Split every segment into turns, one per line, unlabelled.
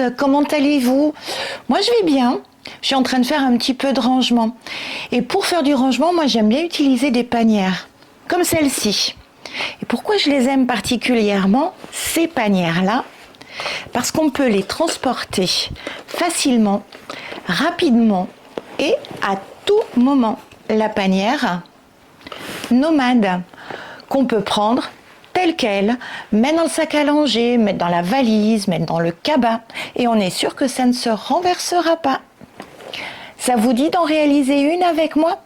comment allez-vous? Moi je vais bien, je suis en train de faire un petit peu de rangement. Et pour faire du rangement, moi j'aime bien utiliser des panières, comme celle-ci. Et pourquoi je les aime particulièrement, ces panières-là? Parce qu'on peut les transporter facilement, rapidement et à tout moment. La panière nomade qu'on peut prendre telle qu'elle, mettre dans le sac à langer, mettre dans la valise, mettre dans le cabas et on est sûr que ça ne se renversera pas. Ça vous dit d'en réaliser une avec moi?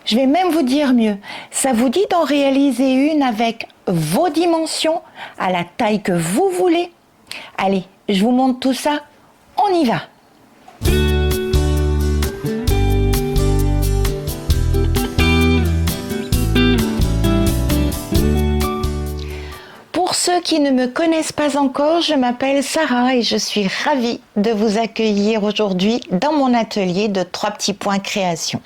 Je vais même vous dire mieux, ça vous dit d'en réaliser une avec vos dimensions, à la taille que vous voulez? Allez, je vous montre tout ça, on y va! Pour ceux qui ne me connaissent pas encore, je m'appelle Sarah et je suis ravie de vous accueillir aujourd'hui dans mon atelier de 3 petits points création.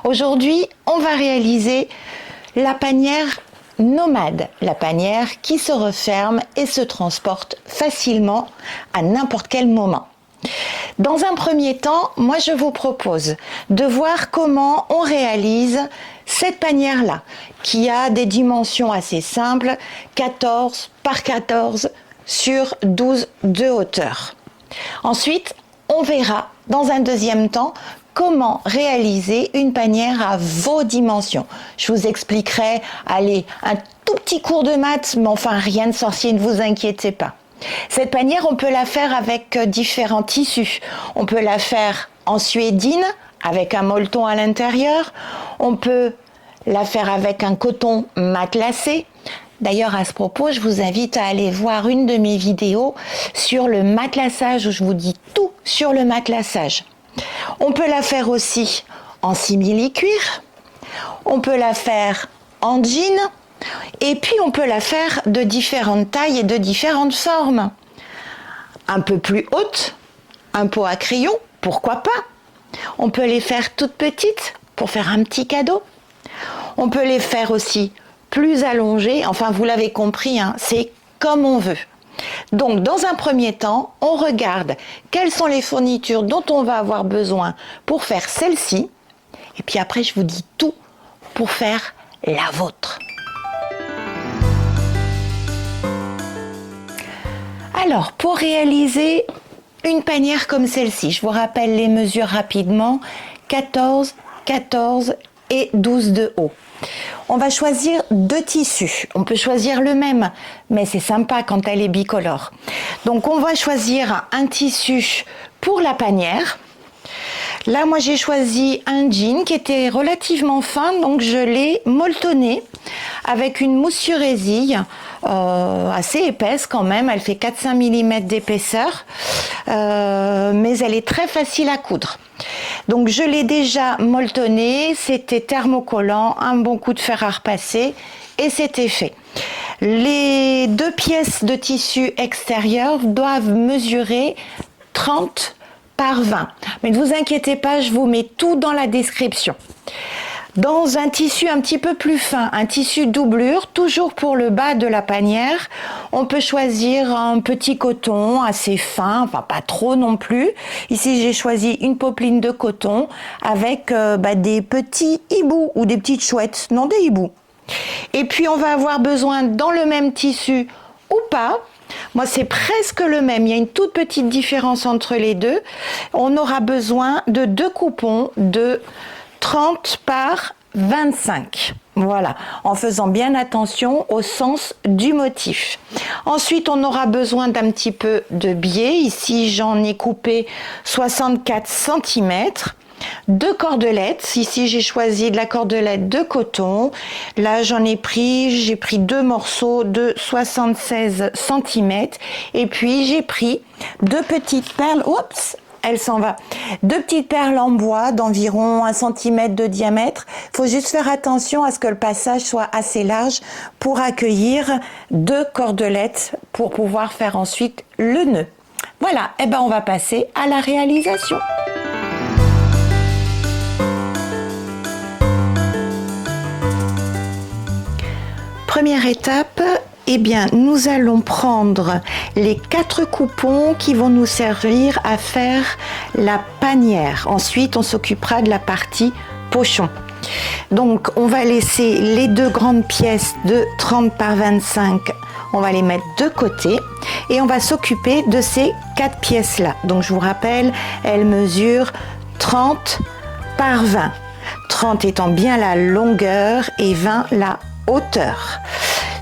Aujourd'hui, on va réaliser la panière nomade, la panière qui se referme et se transporte facilement à n'importe quel moment. Dans un premier temps, moi je vous propose de voir comment on réalise cette panière-là, qui a des dimensions assez simples, 14 par 14 sur 12 de hauteur. Ensuite, on verra dans un deuxième temps comment réaliser une panière à vos dimensions. Je vous expliquerai, allez, un tout petit cours de maths, mais enfin rien de sorcier, ne vous inquiétez pas. Cette panière, on peut la faire avec différents tissus. On peut la faire en suédine, avec un molleton à l'intérieur. On peut la faire avec un coton matelassé. D'ailleurs, à ce propos, je vous invite à aller voir une de mes vidéos sur le matelassage, où je vous dis tout sur le matelassage. On peut la faire aussi en simili-cuir. On peut la faire en jean. Et puis on peut la faire de différentes tailles et de différentes formes. Un peu plus haute, un pot à crayon, pourquoi pas? On peut les faire toutes petites pour faire un petit cadeau. On peut les faire aussi plus allongées, enfin vous l'avez compris, hein, c'est comme on veut. Donc dans un premier temps, on regarde quelles sont les fournitures dont on va avoir besoin pour faire celle-ci. Et puis après je vous dis tout pour faire la vôtre. Alors, pour réaliser une panière comme celle-ci, je vous rappelle les mesures rapidement, 14, 14 et 12 de haut. On va choisir 2 tissus. On peut choisir le même, mais c'est sympa quand elle est bicolore. Donc, on va choisir un tissu pour la panière. Là, moi, j'ai choisi un jean qui était relativement fin, donc je l'ai molletonné avec une mousse sur résille assez épaisse quand même. Elle fait 4-5 mm d'épaisseur, mais elle est très facile à coudre. Donc, je l'ai déjà molletonné, c'était thermocollant, un bon coup de fer à repasser et c'était fait. Les 2 pièces de tissu extérieur doivent mesurer 30 par 20. Mais ne vous inquiétez pas, je vous mets tout dans la description. Dans un tissu un petit peu plus fin, un tissu doublure, toujours pour le bas de la panière, on peut choisir un petit coton assez fin, enfin pas trop non plus. Ici, j'ai choisi une popeline de coton avec des petits hiboux ou des petites chouettes, non des hiboux. Et puis, on va avoir besoin dans le même tissu ou pas. Moi, c'est presque le même. Il y a une toute petite différence entre les deux. On aura besoin de 2 coupons de 30 par 25. Voilà, en faisant bien attention au sens du motif. Ensuite, on aura besoin d'un petit peu de biais. Ici, j'en ai coupé 64 cm. 2 cordelettes, ici j'ai choisi de la cordelette de coton, là j'ai pris 2 morceaux de 76 cm et puis j'ai pris 2 petites perles, oups, elle s'en va, 2 petites perles en bois d'environ 1 cm de diamètre. Il faut juste faire attention à ce que le passage soit assez large pour accueillir 2 cordelettes pour pouvoir faire ensuite le nœud. Voilà, et on va passer à la réalisation. Première étape, eh bien, nous allons prendre les 4 coupons qui vont nous servir à faire la panière. Ensuite, on s'occupera de la partie pochon. Donc, on va laisser les 2 grandes pièces de 30 par 25, on va les mettre de côté et on va s'occuper de ces 4 pièces-là. Donc, je vous rappelle, elles mesurent 30 par 20. 30 étant bien la longueur et 20 la hauteur.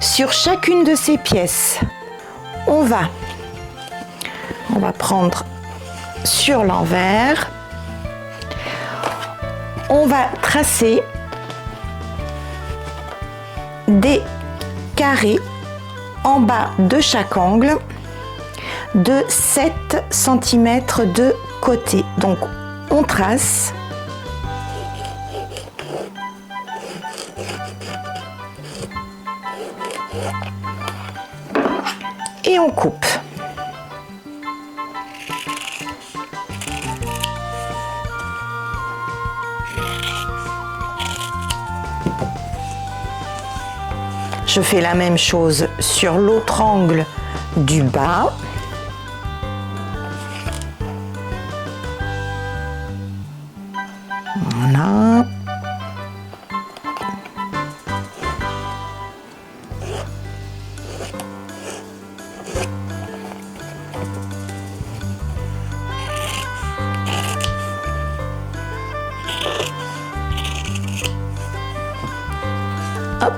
Sur chacune de ces pièces, on va prendre sur l'envers, on va tracer des carrés en bas de chaque angle de 7 cm de côté. Donc on trace et on coupe. Je fais la même chose sur l'autre angle du bas. Voilà. Hop.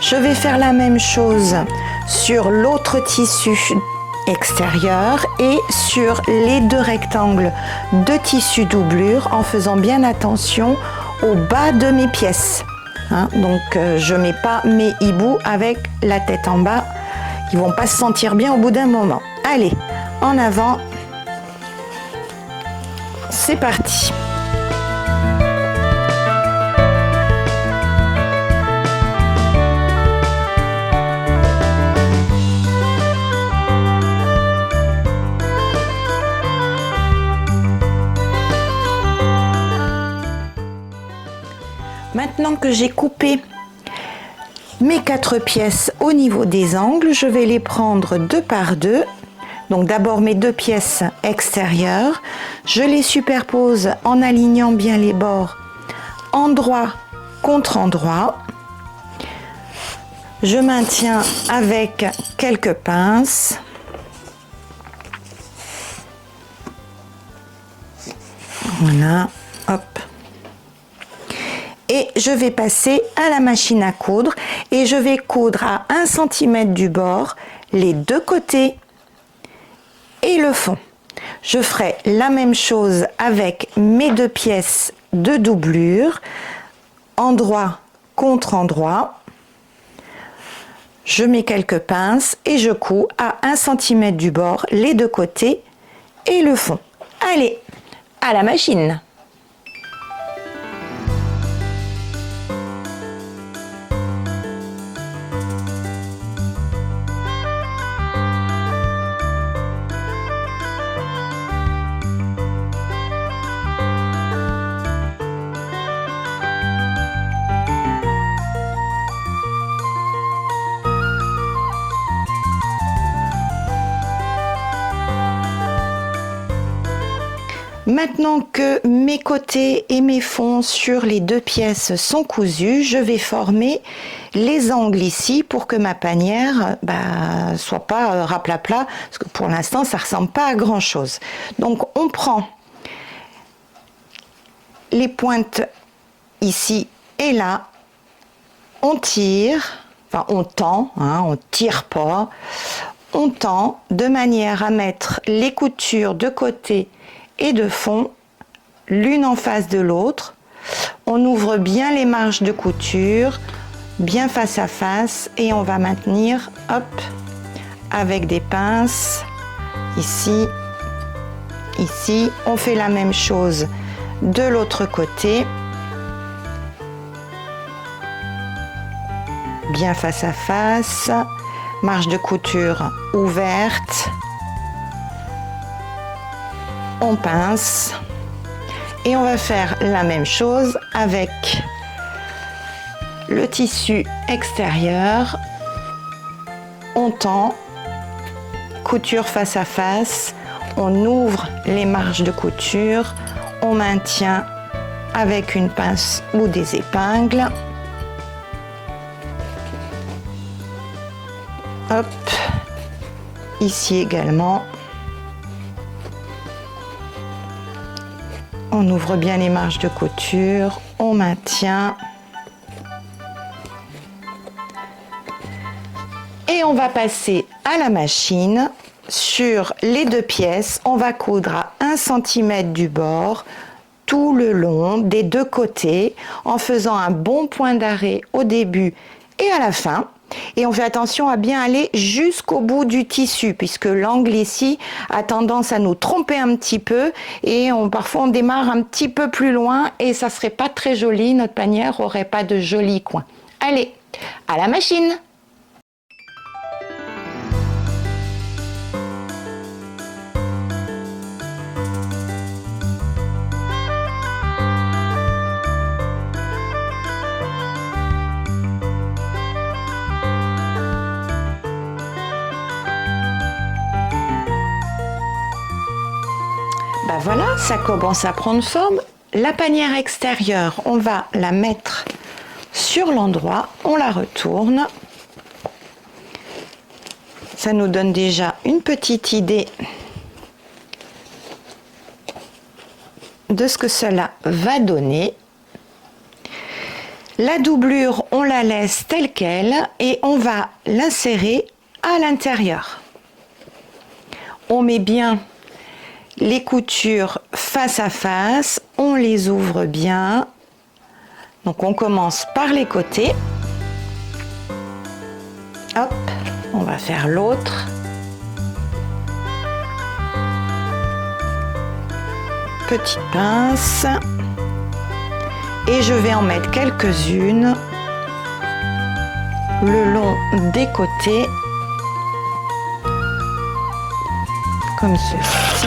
Je vais faire la même chose sur l'autre tissu extérieur et sur les 2 rectangles de tissu doublure en faisant bien attention au bas de mes pièces. Donc je mets pas mes hiboux avec la tête en bas, ils vont pas se sentir bien au bout d'un moment. Allez, en avant, c'est parti. Maintenant que j'ai coupé mes 4 pièces au niveau des angles, je vais les prendre 2 par 2. Donc d'abord mes 2 pièces extérieures, je les superpose en alignant bien les bords endroit contre endroit. Je maintiens avec quelques pinces. Voilà, hop. Et je vais passer à la machine à coudre et je vais coudre à 1 cm du bord les 2 côtés et le fond. Je ferai la même chose avec mes 2 pièces de doublure, endroit contre endroit. Je mets quelques pinces et je couds à 1 cm du bord les 2 côtés et le fond. Allez, à la machine! Maintenant que mes côtés et mes fonds sur les 2 pièces sont cousus, je vais former les angles ici pour que ma panière soit pas raplapla, parce que pour l'instant ça ressemble pas à grand chose. Donc on prend les pointes ici et là, on tire, enfin on tend, on tire pas, on tend de manière à mettre les coutures de côté et de fond, l'une en face de l'autre. On ouvre bien les marges de couture, bien face à face, et on va maintenir, hop, avec des pinces, ici, ici. On fait la même chose de l'autre côté, bien face à face, marge de couture ouverte. On pince et on va faire la même chose avec le tissu extérieur. on tend, couture face à face, on ouvre les marges de couture, on maintient avec une pince ou des épingles. Hop, ici également. On ouvre bien les marges de couture, on maintient. Et on va passer à la machine. Sur les deux pièces, on va coudre à 1 cm du bord tout le long des deux côtés en faisant un bon point d'arrêt au début et à la fin. Et on fait attention à bien aller jusqu'au bout du tissu puisque l'angle ici a tendance à nous tromper un petit peu et parfois on démarre un petit peu plus loin et ça serait pas très joli, notre panière aurait pas de jolis coins. Allez, à la machine! Ben voilà, ça commence à prendre forme. La panière extérieure, on va la mettre sur l'endroit, on la retourne. Ça nous donne déjà une petite idée de ce que cela va donner. La doublure, on la laisse telle qu'elle et on va l'insérer à l'intérieur. On met bien les coutures face à face, on les ouvre bien. Donc on commence par les côtés. Hop, on va faire l'autre. Petite pince. Et je vais en mettre quelques-unes le long des côtés. Comme ceci.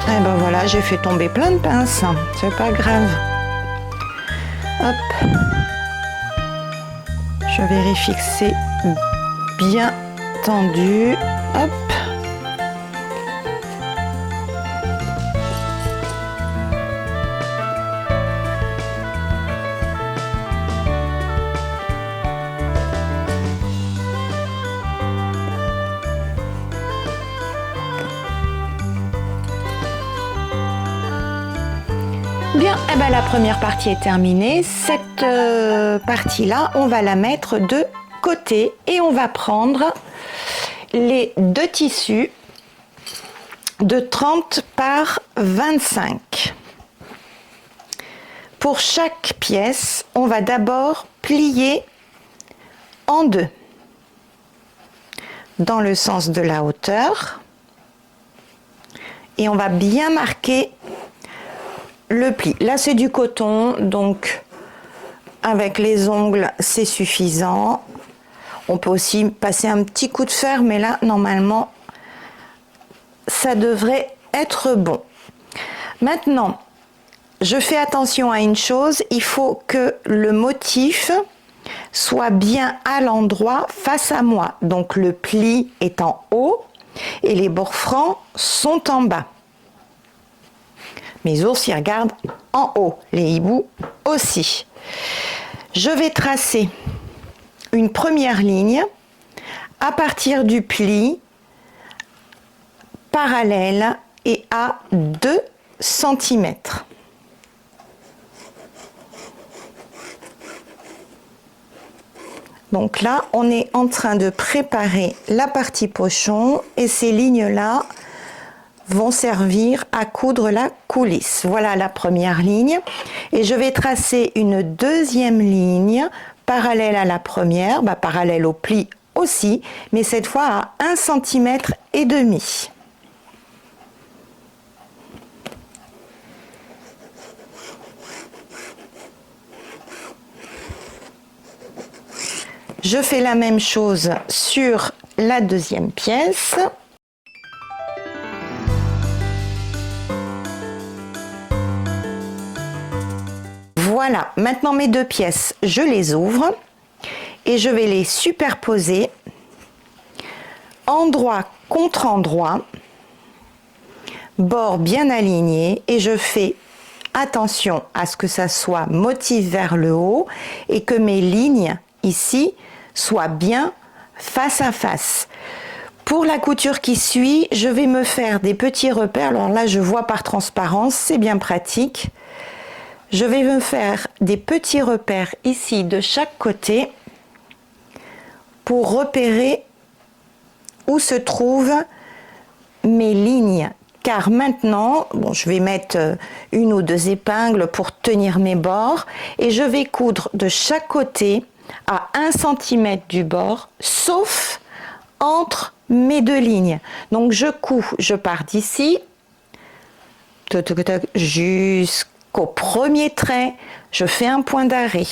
Et ben voilà, j'ai fait tomber plein de pinces, c'est pas grave. Hop. Je vérifie que c'est bien tendu. Hop. Bien, eh ben la première partie est terminée. Cette partie-là, on va la mettre de côté et on va prendre les deux tissus de 30 par 25. Pour chaque pièce, on va d'abord plier en deux dans le sens de la hauteur et on va bien marquer le pli. Là c'est du coton, donc avec les ongles c'est suffisant. On peut aussi passer un petit coup de fer, mais là normalement ça devrait être bon. Maintenant, je fais attention à une chose, il faut que le motif soit bien à l'endroit face à moi. Donc le pli est en haut et les bords francs sont en bas. Mes ours, ils regardent en haut, les hiboux aussi. Je vais tracer une première ligne à partir du pli parallèle et à 2 cm. Donc là, on est en train de préparer la partie pochon et ces lignes-là vont servir à coudre la coulisse. Voilà la première ligne et je vais tracer une deuxième ligne parallèle à la première, parallèle au pli aussi, mais cette fois à 1,5 cm. Je fais la même chose sur la deuxième pièce. Voilà, maintenant mes deux pièces, je les ouvre et je vais les superposer endroit contre endroit, bord bien aligné, et je fais attention à ce que ça soit motif vers le haut et que mes lignes ici soient bien face à face. Pour la couture qui suit, je vais me faire des petits repères. Alors là, je vois par transparence, c'est bien pratique. Je vais me faire des petits repères ici de chaque côté pour repérer où se trouvent mes lignes. Car maintenant, bon, je vais mettre une ou deux épingles pour tenir mes bords et je vais coudre de chaque côté à 1 cm du bord, sauf entre mes deux lignes. Donc je couds, je pars d'ici jusqu'au premier trait, je fais un point d'arrêt,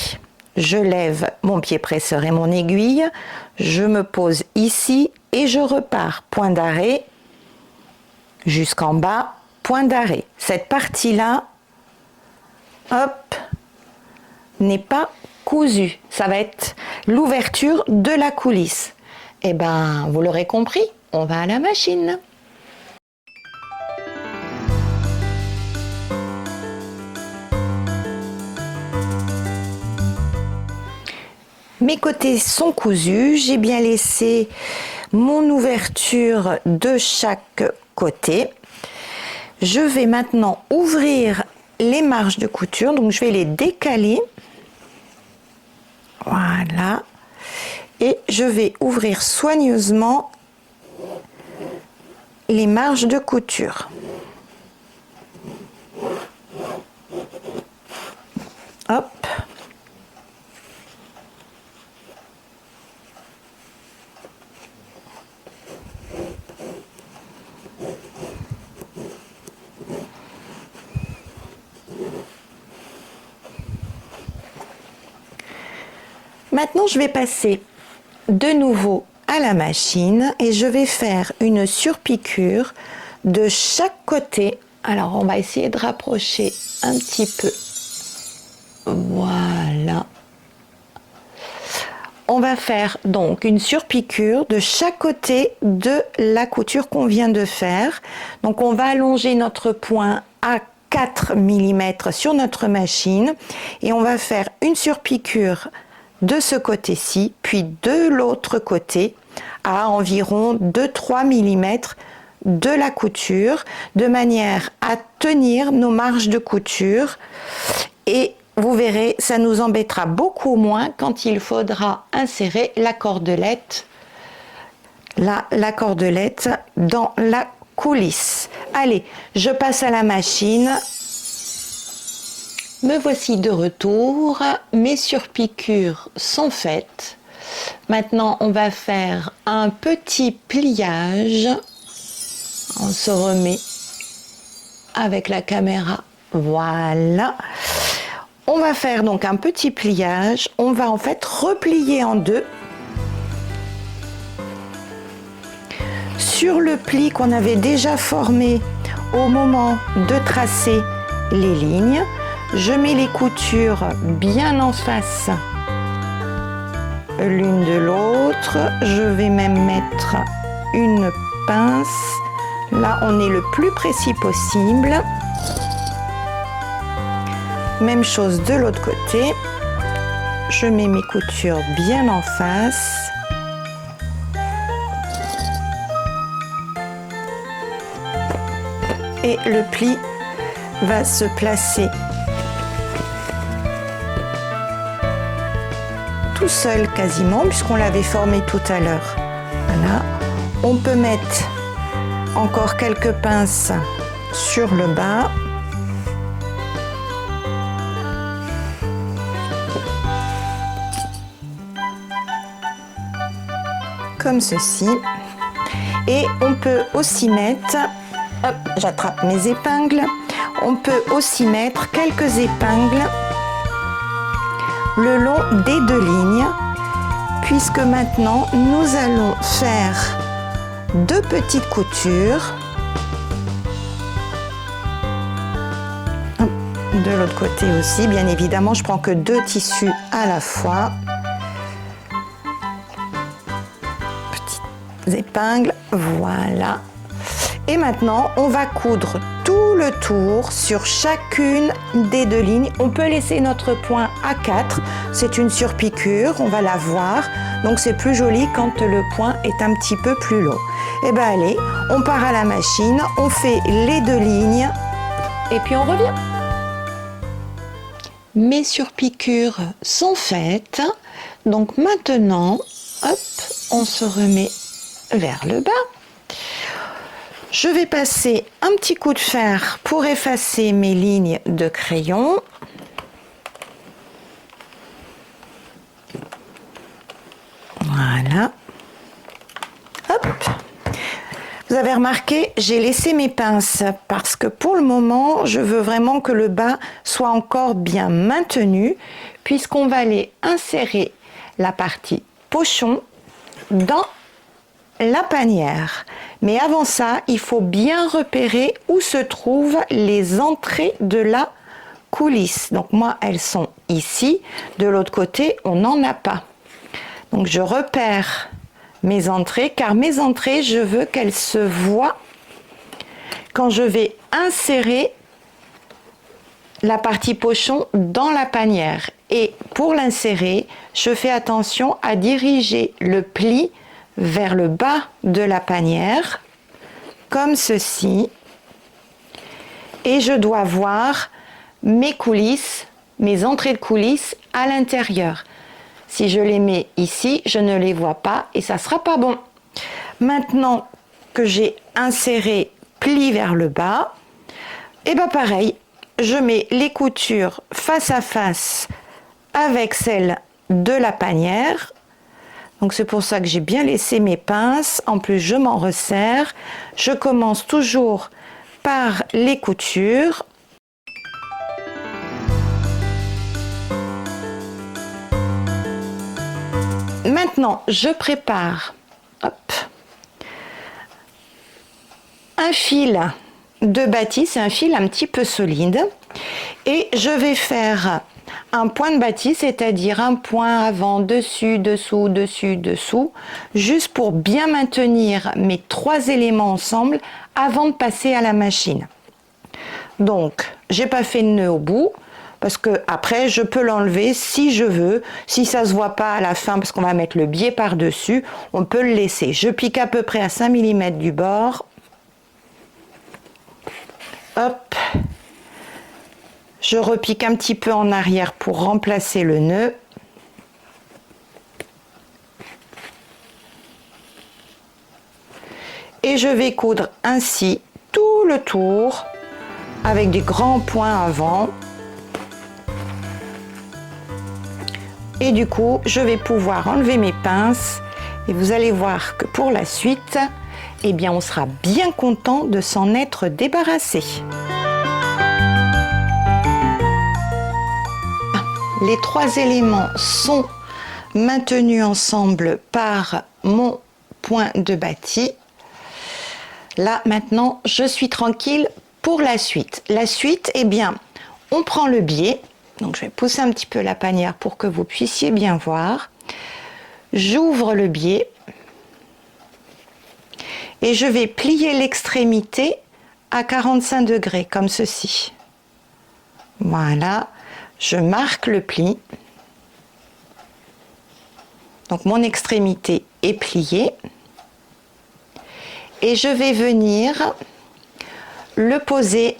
je lève mon pied presseur et mon aiguille, je me pose ici et je repars, point d'arrêt, jusqu'en bas, point d'arrêt. Cette partie-là, hop, n'est pas cousue. Ça va être l'ouverture de la coulisse. Eh ben, vous l'aurez compris, on va à la machine. Mes côtés sont cousus, j'ai bien laissé mon ouverture de chaque côté. Je vais maintenant ouvrir les marges de couture, donc je vais les décaler. Voilà. Et je vais ouvrir soigneusement les marges de couture. Hop. Maintenant, je vais passer de nouveau à la machine et je vais faire une surpiqûre de chaque côté. Alors, on va essayer de rapprocher un petit peu. Voilà. On va faire donc une surpiqûre de chaque côté de la couture qu'on vient de faire. Donc, on va allonger notre point à 4 mm sur notre machine et on va faire une surpiqûre de ce côté-ci, puis de l'autre côté à environ 2-3 mm de la couture, de manière à tenir nos marges de couture. Et vous verrez, ça nous embêtera beaucoup moins quand il faudra insérer la cordelette, la cordelette dans la coulisse. Allez, je passe à la machine. Me voici de retour, mes surpiqûres sont faites. Maintenant, on va faire un petit pliage. On se remet avec la caméra. Voilà. On va faire donc un petit pliage. On va en fait replier en deux. Sur le pli qu'on avait déjà formé au moment de tracer les lignes, je mets les coutures bien en face l'une de l'autre. Je vais même mettre une pince. Là, on est le plus précis possible. Même chose de l'autre côté. Je mets mes coutures bien en face. Et le pli va se placer tout seul quasiment, puisqu'on l'avait formé tout à l'heure. Voilà. On peut mettre encore quelques pinces sur le bas. Comme ceci. Et on peut aussi mettre, hop, j'attrape mes épingles, on peut aussi mettre quelques épingles le long des deux lignes, puisque maintenant nous allons faire deux petites coutures. De l'autre côté aussi, bien évidemment, je prends que deux tissus à la fois. épingles, voilà. Et maintenant, on va coudre tout le tour sur chacune des deux lignes. On peut laisser notre point à 4, c'est une surpiqûre, on va la voir. Donc c'est plus joli quand le point est un petit peu plus long. Et bien allez, on part à la machine, on fait les deux lignes et puis on revient. Mes surpiqûres sont faites. Donc maintenant, hop, on se remet vers le bas. Je vais passer un petit coup de fer pour effacer mes lignes de crayon. Voilà. Hop. Vous avez remarqué, j'ai laissé mes pinces parce que pour le moment, je veux vraiment que le bas soit encore bien maintenu puisqu'on va aller insérer la partie pochon dans la panière. Mais avant ça, il faut bien repérer où se trouvent les entrées de la coulisse. Donc moi, elles sont ici. De l'autre côté, on n'en a pas. Donc je repère mes entrées, car mes entrées, je veux qu'elles se voient quand je vais insérer la partie pochon dans la panière. Et pour l'insérer, je fais attention à diriger le pli vers le bas de la panière, comme ceci. Et je dois voir mes coulisses, mes entrées de coulisses à l'intérieur. Si je les mets ici, je ne les vois pas et ça sera pas bon. Maintenant que j'ai inséré pli vers le bas, et bien pareil, je mets les coutures face à face avec celles de la panière. Donc c'est pour ça que j'ai bien laissé mes pinces. En plus, je m'en resserre. Je commence toujours par les coutures. Maintenant, je prépare un fil de bâtisse, un fil un petit peu solide. Et je vais faire un point de bâtisse, c'est-à-dire un point avant, dessus, dessous, dessus, dessous, juste pour bien maintenir mes trois éléments ensemble avant de passer à la machine. Donc, j'ai pas fait de nœud au bout, parce que après je peux l'enlever si je veux. Si ça se voit pas à la fin, parce qu'on va mettre le biais par-dessus, on peut le laisser. Je pique à peu près à 5 mm du bord. Hop. Je repique un petit peu en arrière pour remplacer le nœud. Et je vais coudre ainsi tout le tour avec des grands points avant. Et du coup, je vais pouvoir enlever mes pinces et vous allez voir que pour la suite, eh bien, on sera bien content de s'en être débarrassé. Les trois éléments sont maintenus ensemble par mon point de bâti. Là, maintenant, je suis tranquille pour la suite. La suite, eh bien, on prend le biais. Donc, je vais pousser un petit peu la panière pour que vous puissiez bien voir. J'ouvre le biais et je vais plier l'extrémité à 45 degrés, comme ceci. Voilà. Je marque le pli. Donc mon extrémité est pliée. Et je vais venir le poser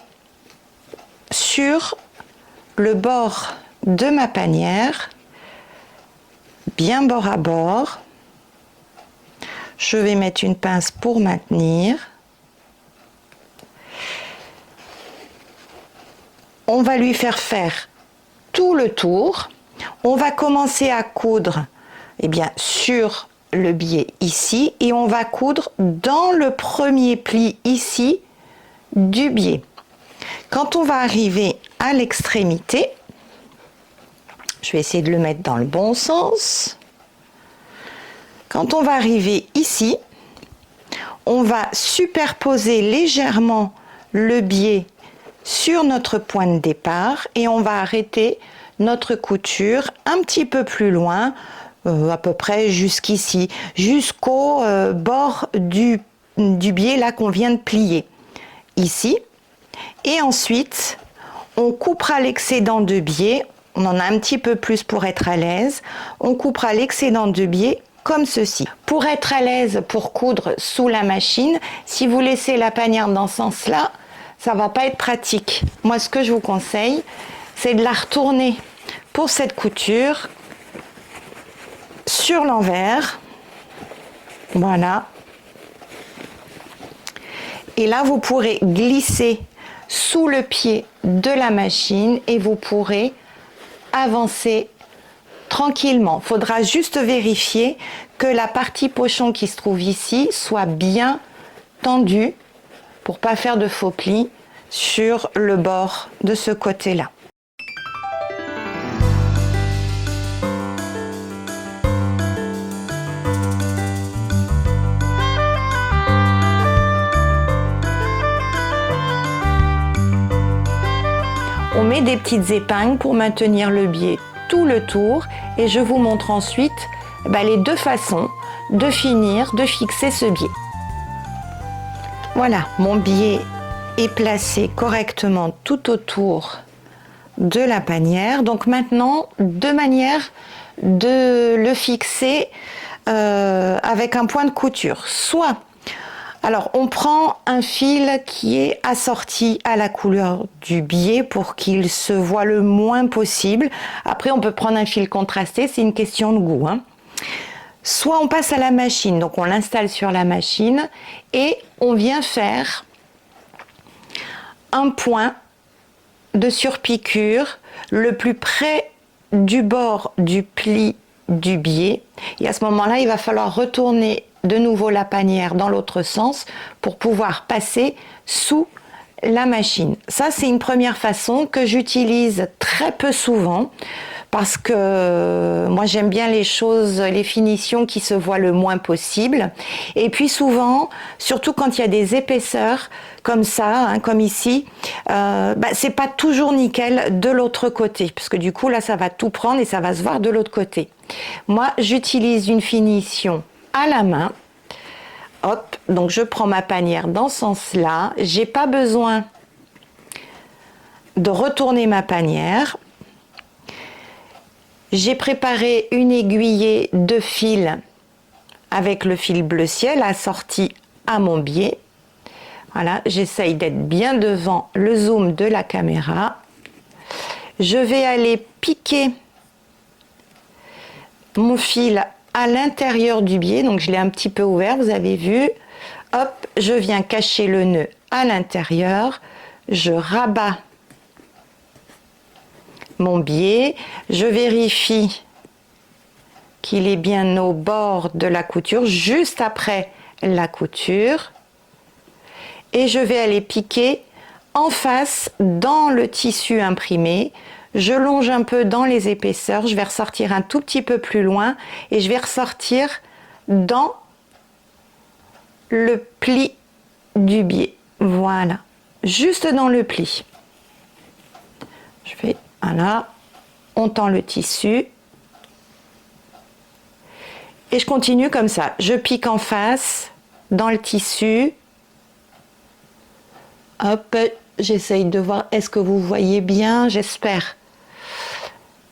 sur le bord de ma panière, bien bord à bord. Je vais mettre une pince pour maintenir. On va lui faire tout le tour. On va commencer à coudre sur le biais ici et on va coudre dans le premier pli ici du biais. Quand on va arriver à l'extrémité, je vais essayer de le mettre dans le bon sens. Quand on va arriver ici, on va superposer légèrement le biais sur notre point de départ et on va arrêter notre couture un petit peu plus loin à peu près jusqu'ici, jusqu'au bord du biais là qu'on vient de plier, ici. Et ensuite, on coupera l'excédent de biais, on en a un petit peu plus pour être à l'aise, on coupera l'excédent de biais comme ceci. Pour être à l'aise pour coudre sous la machine, si vous laissez la panière dans ce sens-là, ça va pas être pratique. Moi, ce que je vous conseille, c'est de la retourner pour cette couture sur l'envers. Voilà. Et là, vous pourrez glisser sous le pied de la machine et vous pourrez avancer tranquillement. Il faudra juste vérifier que la partie pochon qui se trouve ici soit bien tendue pour pas faire de faux plis sur le bord de ce côté-là. On met des petites épingles pour maintenir le biais tout le tour et je vous montre ensuite les deux façons de finir, de fixer ce biais. Voilà, mon biais est placé correctement tout autour de la panière. Donc maintenant, deux manières de le fixer avec un point de couture. Soit, alors on prend un fil qui est assorti à la couleur du biais pour qu'il se voit le moins possible. Après, on peut prendre un fil contrasté, c'est une question de goût, hein. Soit on passe à la machine, donc on l'installe sur la machine et on vient faire un point de surpiqûre le plus près du bord du pli du biais. Et à ce moment-là, il va falloir retourner de nouveau la panière dans l'autre sens pour pouvoir passer sous la machine. Ça, c'est une première façon que j'utilise très peu souvent parce que moi j'aime bien les choses, les finitions qui se voient le moins possible. Et puis souvent, surtout quand il y a des épaisseurs comme ça, hein, comme ici, c'est pas toujours nickel de l'autre côté, parce que du coup là ça va tout prendre et ça va se voir de l'autre côté. Moi j'utilise une finition à la main. Hop, donc je prends ma panière dans ce sens-là. J'ai pas besoin de retourner ma panière. J'ai préparé une aiguillée de fil avec le fil bleu ciel assorti à mon biais. Voilà, j'essaye d'être bien devant le zoom de la caméra. Je vais aller piquer mon fil à l'intérieur du biais, donc je l'ai un petit peu ouvert, vous avez vu. Hop, je viens cacher le nœud à l'intérieur, je rabats mon biais, je vérifie qu'il est bien au bord de la couture, juste après la couture, et je vais aller piquer en face dans le tissu imprimé. Je longe un peu dans les épaisseurs, je vais ressortir un tout petit peu plus loin et je vais ressortir dans le pli du biais. Voilà, juste dans le pli. Je fais, voilà, on tend le tissu et je continue comme ça. Je pique en face dans le tissu. Hop, j'essaye de voir, est-ce que vous voyez bien? J'espère.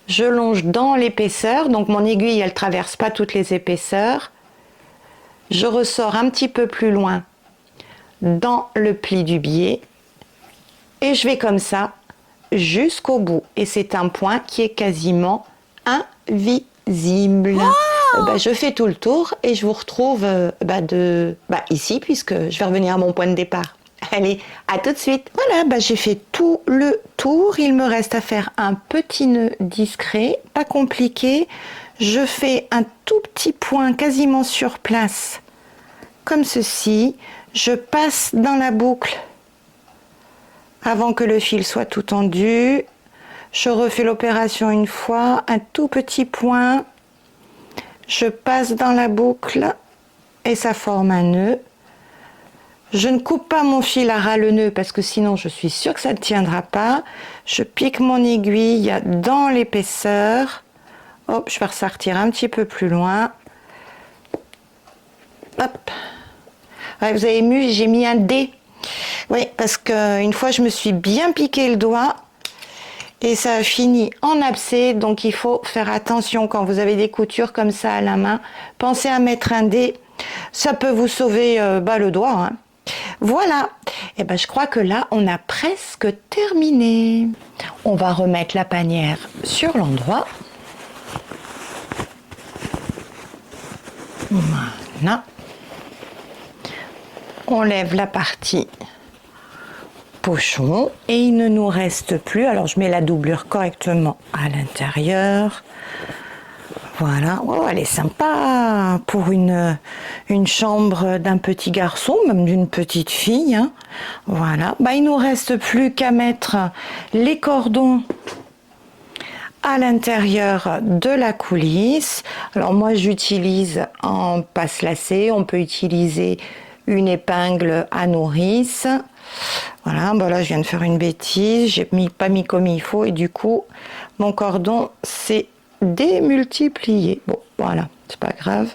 Je longe dans l'épaisseur, donc mon aiguille elle traverse pas toutes les épaisseurs. Je ressors un petit peu plus loin dans le pli du biais et je vais comme ça jusqu'au bout. Et c'est un point qui est quasiment invisible. Je fais tout le tour et je vous retrouve ici puisque je vais revenir à mon point de départ. Allez, à tout de suite. Voilà, j'ai fait tout le tour. Il me reste à faire un petit nœud discret, pas compliqué. Je fais un tout petit point quasiment sur place, comme ceci. Je passe dans la boucle avant que le fil soit tout tendu. Je refais l'opération une fois, un tout petit point. Je passe dans la boucle et ça forme un nœud. Je ne coupe pas mon fil à ras le nœud parce que sinon je suis sûre que ça ne tiendra pas. Je pique mon aiguille dans l'épaisseur. Hop, je vais ressortir un petit peu plus loin. Hop. Ouais, vous avez vu, j'ai mis un D. Oui, parce qu'une fois, je me suis bien piqué le doigt et ça a fini en abcès. Donc, il faut faire attention quand vous avez des coutures comme ça à la main. Pensez à mettre un D. Ça peut vous sauver le doigt. Hein. Voilà. Et ben, je crois que là, on a presque terminé. On va remettre la panière sur l'endroit. Voilà. On lève la partie pochon et il ne nous reste plus. Alors je mets la doublure correctement à l'intérieur. Voilà, oh, elle est sympa pour une chambre d'un petit garçon, même d'une petite fille. Hein. Voilà, il nous reste plus qu'à mettre les cordons à l'intérieur de la coulisse. Alors moi j'utilise en passe lacet, on peut utiliser une épingle à nourrice. Voilà, là je viens de faire une bêtise, j'ai pas mis comme il faut et du coup mon cordon s'est démultiplié. Bon voilà, c'est pas grave.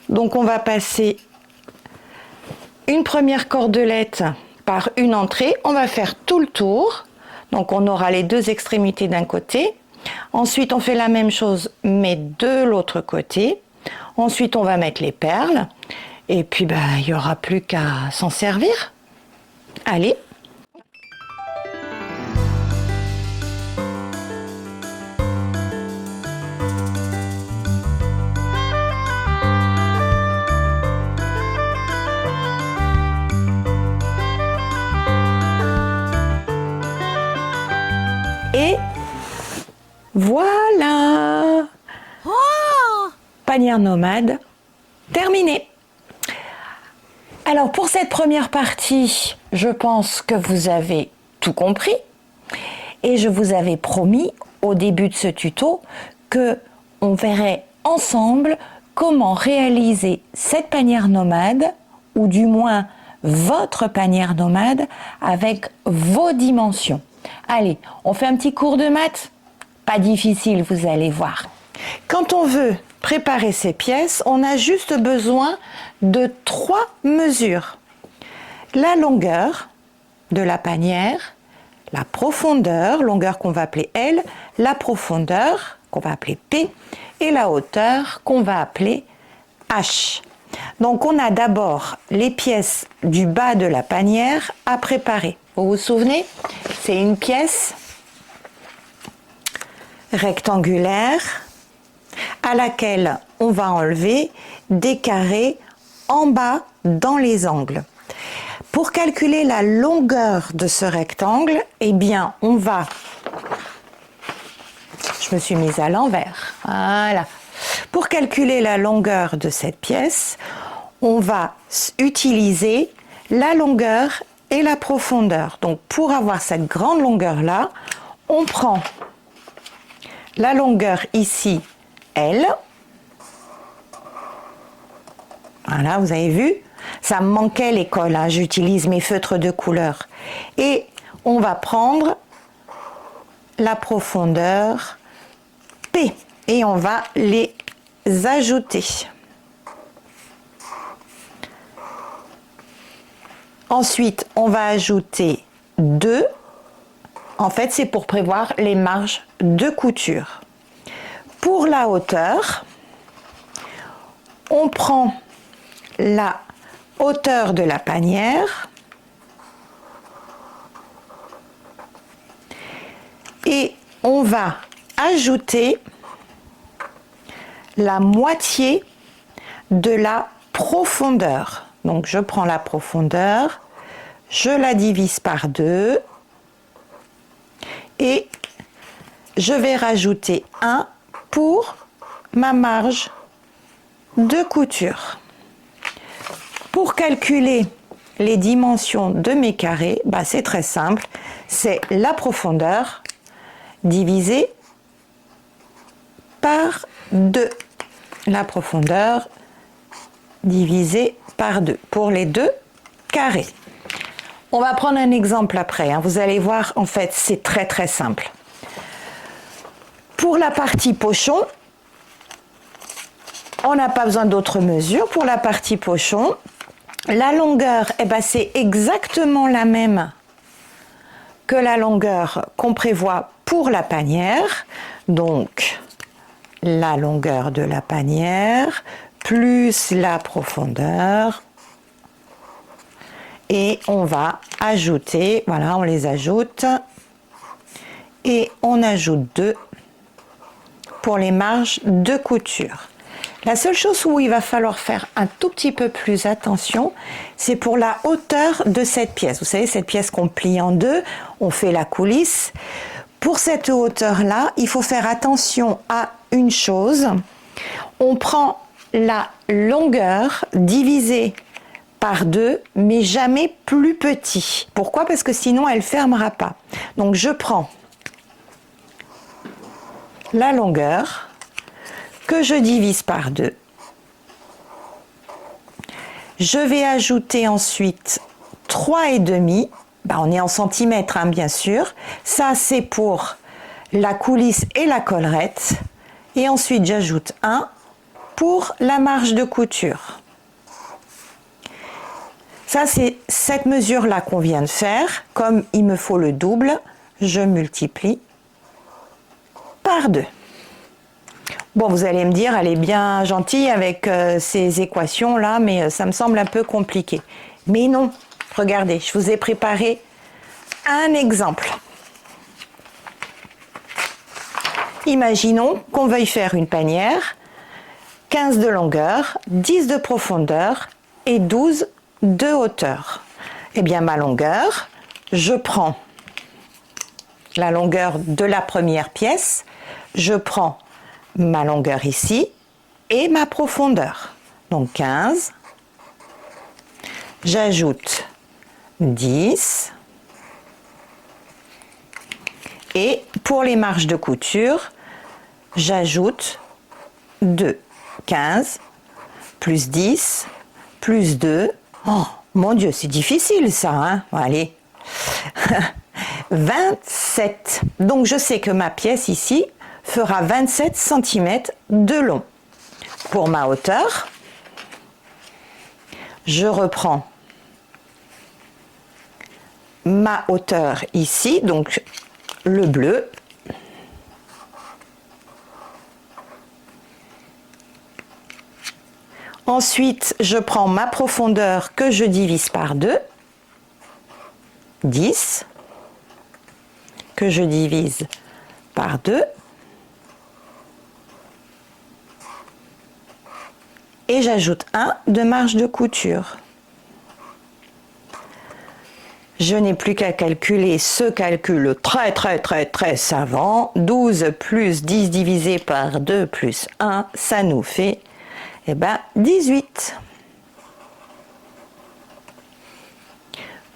Donc on va passer une première cordelette par une entrée, on va faire tout le tour. Donc on aura les deux extrémités d'un côté. Ensuite on fait la même chose mais de l'autre côté. Ensuite on va mettre les perles. Et puis il n'y aura plus qu'à s'en servir. Allez. Et voilà, panière nomade terminée. Alors pour cette première partie, je pense que vous avez tout compris et je vous avais promis au début de ce tuto que on verrait ensemble comment réaliser cette panière nomade ou du moins votre panière nomade avec vos dimensions. Allez, on fait un petit cours de maths? Pas difficile, vous allez voir. Quand on veut préparer ces pièces, on a juste besoin de 3 mesures. La longueur de la panière, la profondeur, longueur qu'on va appeler L, la profondeur qu'on va appeler P et la hauteur qu'on va appeler H. Donc on a d'abord les pièces du bas de la panière à préparer. Vous vous souvenez? C'est une pièce rectangulaire à laquelle on va enlever des carrés en bas dans les angles. Pour calculer la longueur de ce rectangle, eh bien, on va... Je me suis mise à l'envers. Voilà. Pour calculer la longueur de cette pièce, on va utiliser la longueur et la profondeur. Donc, pour avoir cette grande longueur-là, on prend la longueur ici, L. Voilà, vous avez vu? Ça me manquait l'école, hein. J'utilise mes feutres de couleur. Et on va prendre la profondeur P. Et on va les ajouter. Ensuite, on va ajouter 2. En fait, c'est pour prévoir les marges de couture. Pour la hauteur, on prend la hauteur de la panière et on va ajouter la moitié de la profondeur. Donc je prends la profondeur, je la divise par 2 et je vais rajouter 1 pour ma marge de couture. Pour calculer les dimensions de mes carrés, c'est très simple, c'est la profondeur divisée par 2. La profondeur divisée par 2 pour les deux carrés. On va prendre un exemple après, hein. Vous allez voir, en fait, c'est très très simple. Pour Pour la partie pochon, on n'a pas besoin d'autres mesures. Pour la partie pochon, la longueur, eh ben, c'est exactement la même que la longueur qu'on prévoit pour la panière. Donc, la longueur de la panière plus la profondeur. Et on va ajouter, voilà, on les ajoute. Et on ajoute 2 pour les marges de couture. La seule chose où il va falloir faire un tout petit peu plus attention, c'est pour la hauteur de cette pièce. Vous savez, cette pièce qu'on plie en deux, on fait la coulisse. Pour cette hauteur-là, il faut faire attention à une chose. On prend la longueur divisée par 2, mais jamais plus petit. Pourquoi? Parce que sinon, elle ne fermera pas. Donc, je prends la longueur que je divise par 2. Je vais ajouter ensuite 3,5. Ben, on est en centimètres, hein, bien sûr. Ça, c'est pour la coulisse et la collerette. Et ensuite, j'ajoute 1 pour la marge de couture. Ça, c'est cette mesure-là qu'on vient de faire. Comme il me faut le double, je multiplie par 2. Bon, vous allez me dire, elle est bien gentille avec ces équations-là, mais ça me semble un peu compliqué. Mais non, regardez, je vous ai préparé un exemple. Imaginons qu'on veuille faire une panière, 15 de longueur, 10 de profondeur et 12 de hauteur. Eh bien, ma longueur, je prends la longueur de la première pièce, je prends ma longueur ici et ma profondeur. Donc 15, j'ajoute 10 et pour les marges de couture, j'ajoute 2. 15 plus 10 plus 2. Oh, mon Dieu, c'est difficile ça, hein? Bon, allez. 27. Donc je sais que ma pièce ici fera 27 cm de long. Pour ma hauteur, je reprends ma hauteur ici, donc le bleu. Ensuite, je prends ma profondeur que je divise par 2, 10, que je divise par 2, et j'ajoute 1 de marge de couture. Je n'ai plus qu'à calculer ce calcul très savant. 12 plus 10 divisé par 2 plus 1, ça nous fait 18.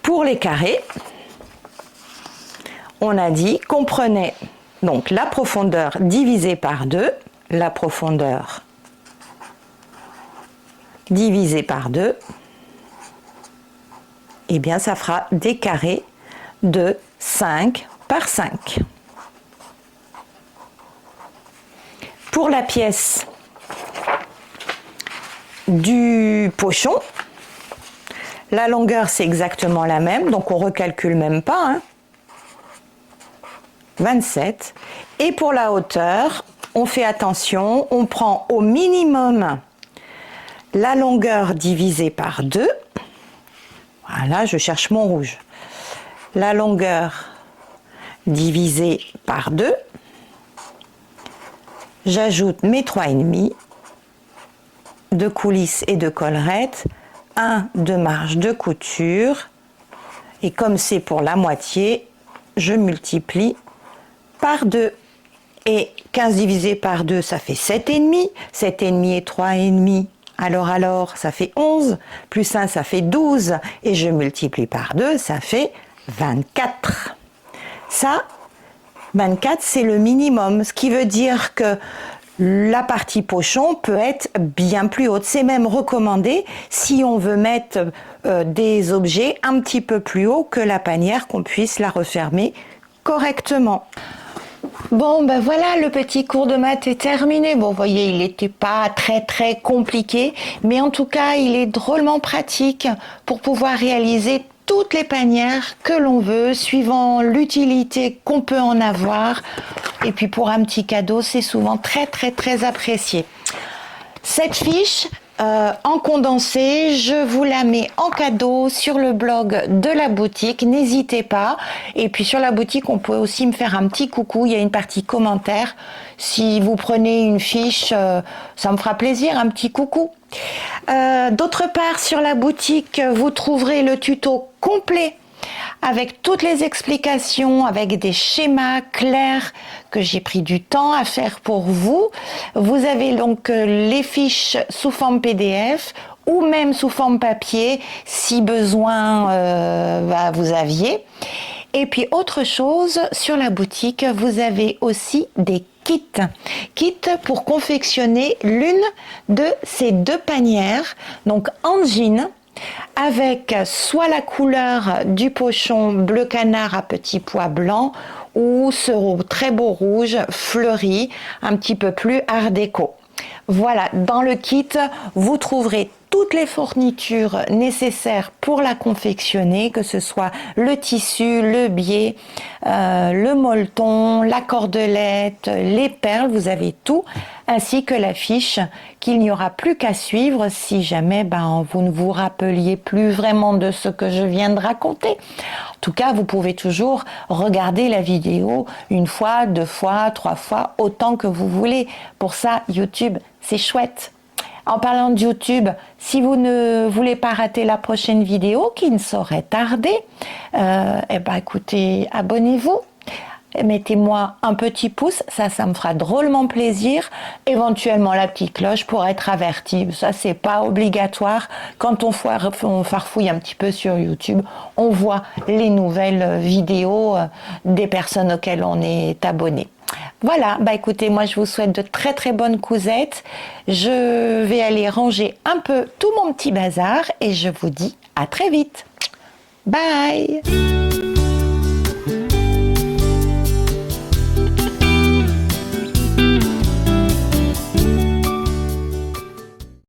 Pour les carrés, on a dit qu'on prenait donc la profondeur divisée par 2, la profondeur divisée par 2, et bien ça fera des carrés de 5 par 5. Pour la pièce du pochon, la longueur c'est exactement la même, donc on recalcule même pas, hein. 27. Et pour la hauteur, on fait attention, on prend au minimum la longueur divisée par 2. Voilà, je cherche mon rouge. La longueur divisée par 2. J'ajoute mes 3,5 de coulisses et de collerette, 1 de marge de couture, et comme c'est pour la moitié, je multiplie par 2. Et 15 divisé par 2, ça fait 7,5. 7,5 et 3,5, alors, ça fait 11. Plus 1, ça fait 12. Et je multiplie par 2, ça fait 24. Ça, 24, c'est le minimum. Ce qui veut dire que la partie pochon peut être bien plus haute. C'est même recommandé si on veut mettre des objets un petit peu plus haut que la panière, qu'on puisse la refermer correctement. Bon, ben voilà, le petit cours de maths est terminé. Bon, vous voyez, il n'était pas très compliqué, mais en tout cas, il est drôlement pratique pour pouvoir réaliser toutes les panières que l'on veut, suivant l'utilité qu'on peut en avoir. Et puis pour un petit cadeau, c'est souvent très apprécié. Cette fiche, en condensé, je vous la mets en cadeau sur le blog de la boutique, n'hésitez pas. Et puis sur la boutique, on peut aussi me faire un petit coucou, il y a une partie commentaires. Si vous prenez une fiche, ça me fera plaisir, un petit coucou. D'autre part, sur la boutique, vous trouverez le tuto complet avec toutes les explications, avec des schémas clairs que j'ai pris du temps à faire pour vous. Vous avez donc les fiches sous forme PDF ou même sous forme papier si besoin vous aviez. Et puis autre chose, sur la boutique, vous avez aussi des kits pour confectionner l'une de ces deux panières, donc en jean, avec soit la couleur du pochon bleu canard à petits pois blancs ou ce très beau rouge fleuri, un petit peu plus art déco. Voilà, dans le kit, vous trouverez toutes les fournitures nécessaires pour la confectionner, que ce soit le tissu, le biais, le molleton, la cordelette, les perles, vous avez tout, ainsi que la fiche qu'il n'y aura plus qu'à suivre si jamais vous ne vous rappeliez plus vraiment de ce que je viens de raconter. En tout cas, vous pouvez toujours regarder la vidéo une fois, deux fois, trois fois, autant que vous voulez. Pour ça, YouTube, c'est chouette. En parlant de YouTube, si vous ne voulez pas rater la prochaine vidéo qui ne saurait tarder, écoutez, abonnez-vous. Mettez-moi un petit pouce, ça me fera drôlement plaisir. Éventuellement la petite cloche pour être averti. Ça, c'est pas obligatoire. Quand on farfouille un petit peu sur YouTube, on voit les nouvelles vidéos des personnes auxquelles on est abonné. Voilà, écoutez, moi je vous souhaite de très bonnes cousettes. Je vais aller ranger un peu tout mon petit bazar et je vous dis à très vite. Bye!